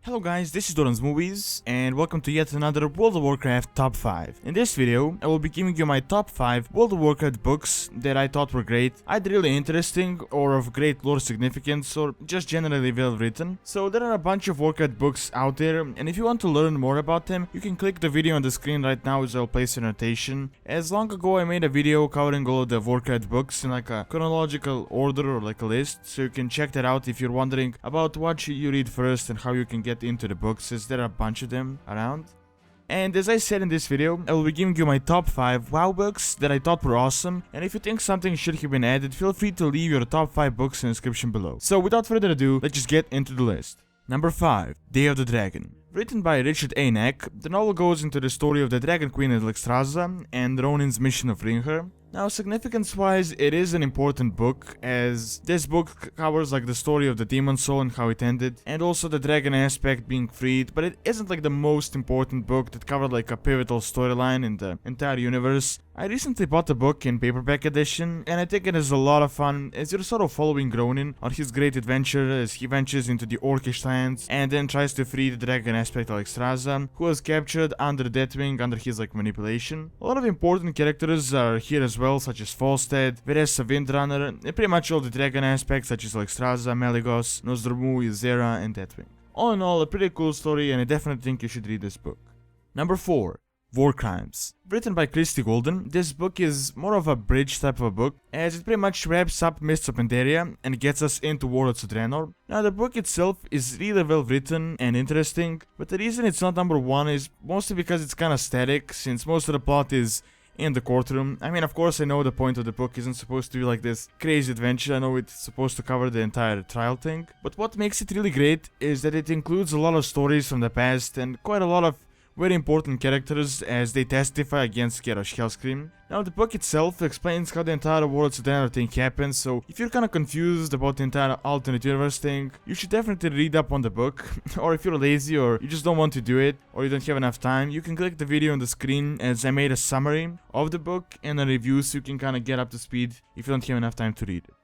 Hello guys, this is Doran's Movies, and welcome to yet another World of Warcraft Top 5. In this video, I will be giving you my top 5 World of Warcraft books that I thought were great, either really interesting, or of great lore significance, or just generally well written. So there are a bunch of Warcraft books out there, and if you want to learn more about them, you can click the video on the screen right now as I'll place an annotation. As long ago I made a video covering all of the Warcraft books in like a chronological order or like a list, so you can check that out if you're wondering about what you read first and how you can get into the books, as there are a bunch of them around. And as I said in this video, I will be giving you my top 5 WoW books that I thought were awesome, and if you think something should have been added, feel free to leave your top 5 books in the description below. So without further ado, let's just get into the list. Number 5. Day of the Dragon. Written by Richard A. Neck, the novel goes into the story of the Dragon Queen Alexstrasza and Ronin's mission of freeing her. Now, significance-wise, it is an important book, as this book covers like the story of the Demon Soul and how it ended, and also the dragon aspect being freed, but it isn't like the most important book that covered like a pivotal storyline in the entire universe. I recently bought the book in paperback edition, and I think it is a lot of fun, as you're sort of following Ronin on his great adventure as he ventures into the Orcish lands, and then tries to free the dragon aspect Alexstrasza, who was captured under Deathwing under his like manipulation. A lot of important characters are here as well, such as Falstad, Veressa Windrunner, and pretty much all the dragon aspects such as Alexstrasza, Malygos, Nozdormu, Ysera, and Deathwing. All in all, a pretty cool story, and I definitely think you should read this book. Number 4. War Crimes. Written by Christie Golden, this book is more of a bridge type of a book, as it pretty much wraps up Mists of Pandaria and gets us into Warlords of Draenor. Now, the book itself is really well written and interesting, but the reason it's not number 1 is mostly because it's kinda static, since most of the plot is in the courtroom. I mean, of course, I know the point of the book isn't supposed to be like this crazy adventure. I know it's supposed to cover the entire trial thing, but what makes it really great is that it includes a lot of stories from the past and quite a lot of very important characters as they testify against Garrosh Hellscream. Now, the book itself explains how the entire Warlords of Draenor thing happens, so if you're kinda confused about the entire alternate universe thing, you should definitely read up on the book. Or if you're lazy or you just don't want to do it, or you don't have enough time, you can click the video on the screen, as I made a summary of the book and a review, so you can kinda get up to speed if you don't have enough time to read it.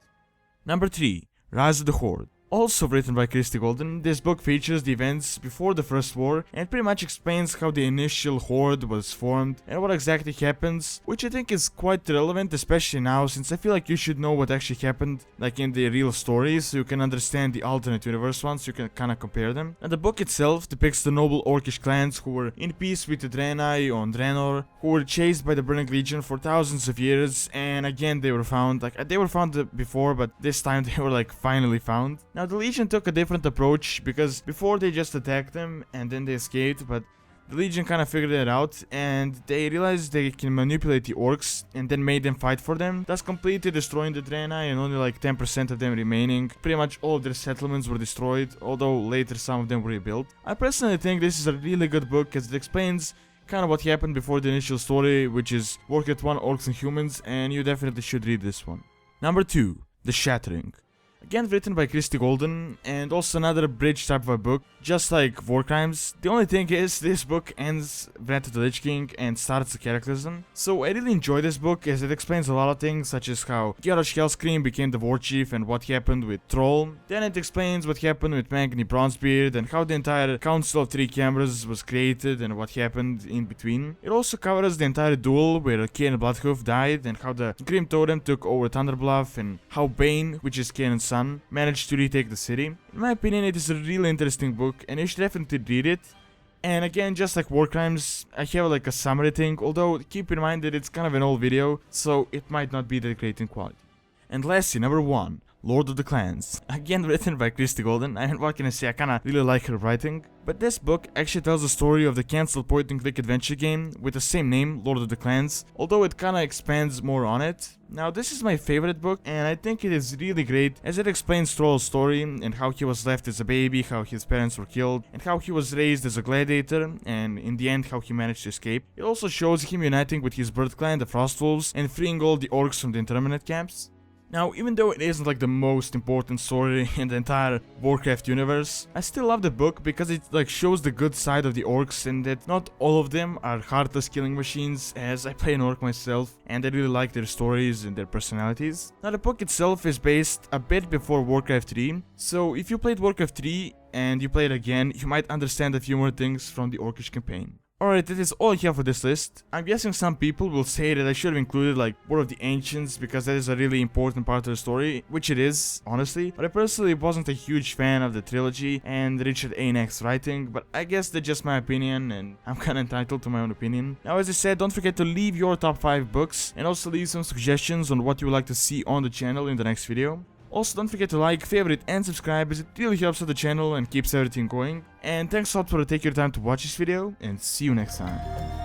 Number 3. Rise of the Horde. Also written by Christie Golden, this book features the events before the First War and pretty much explains how the initial Horde was formed and what exactly happens, which I think is quite relevant, especially now, since I feel like you should know what actually happened like in the real stories, so you can understand the alternate universe ones, so you can kinda compare them. And the book itself depicts the noble Orcish clans who were in peace with the Draenei on Draenor, who were chased by the Burning Legion for thousands of years, and again they were found. Like, they were found before, but this time they were like finally found. Now, the Legion took a different approach, because before they just attacked them and then they escaped, but the Legion kind of figured it out and they realized they can manipulate the orcs and then made them fight for them, thus completely destroying the Draenei and only like 10% of them remaining. Pretty much all of their settlements were destroyed, although later some of them were rebuilt. I personally think this is a really good book, as it explains kind of what happened before the initial story, which is Warcraft 1 Orcs and Humans, and you definitely should read this one. Number 2. The Shattering. Again written by Christie Golden, and also another bridge type of a book, just like War Crimes. The only thing is, this book ends Wrath of the Lich King and starts the Cataclysm. So I really enjoy this book, as it explains a lot of things, such as how Garrosh Hellscream became the war chief and what happened with Troll. Then it explains what happened with Magni Bronzebeard and how the entire Council of Three Cameras was created and what happened in between. It also covers the entire duel where Cairn Bloodhoof died and how the Grim Totem took over Thunderbluff, and how Bane, which is Cairn's son, managed to retake the city. In my opinion, it is a really interesting book, and you should definitely read it. And again, just like War Crimes, I have like a summary thing, although keep in mind that it's kind of an old video, so it might not be that great in quality. And lastly, number 1. Lord of the Clans. Again written by Christie Golden, and what can I say, I kinda really like her writing. But this book actually tells the story of the cancelled point-and-click adventure game with the same name, Lord of the Clans, although it kinda expands more on it. Now, this is my favorite book, and I think it is really great, as it explains Troll's story and how he was left as a baby, how his parents were killed, and how he was raised as a gladiator, and in the end how he managed to escape. It also shows him uniting with his birth clan, the Frostwolves, and freeing all the orcs from the internment camps. Now, even though it isn't like the most important story in the entire Warcraft universe, I still love the book because it like shows the good side of the orcs, and that not all of them are heartless killing machines, as I play an orc myself and I really like their stories and their personalities. Now, the book itself is based a bit before Warcraft 3, so if you played Warcraft 3, and you play it again, you might understand a few more things from the Orcish campaign. Alright, that is all I have for this list. I'm guessing some people will say that I should have included like War of the Ancients because that is a really important part of the story, which it is, honestly. But I personally wasn't a huge fan of the trilogy and Richard A. writing, but I guess that's just my opinion and I'm kinda entitled to my own opinion. Now, as I said, don't forget to leave your top 5 books and also leave some suggestions on what you would like to see on the channel in the next video. Also, don't forget to like, favorite and subscribe as it really helps out the channel and keeps everything going. And thanks a lot for taking your time to watch this video, and see you next time.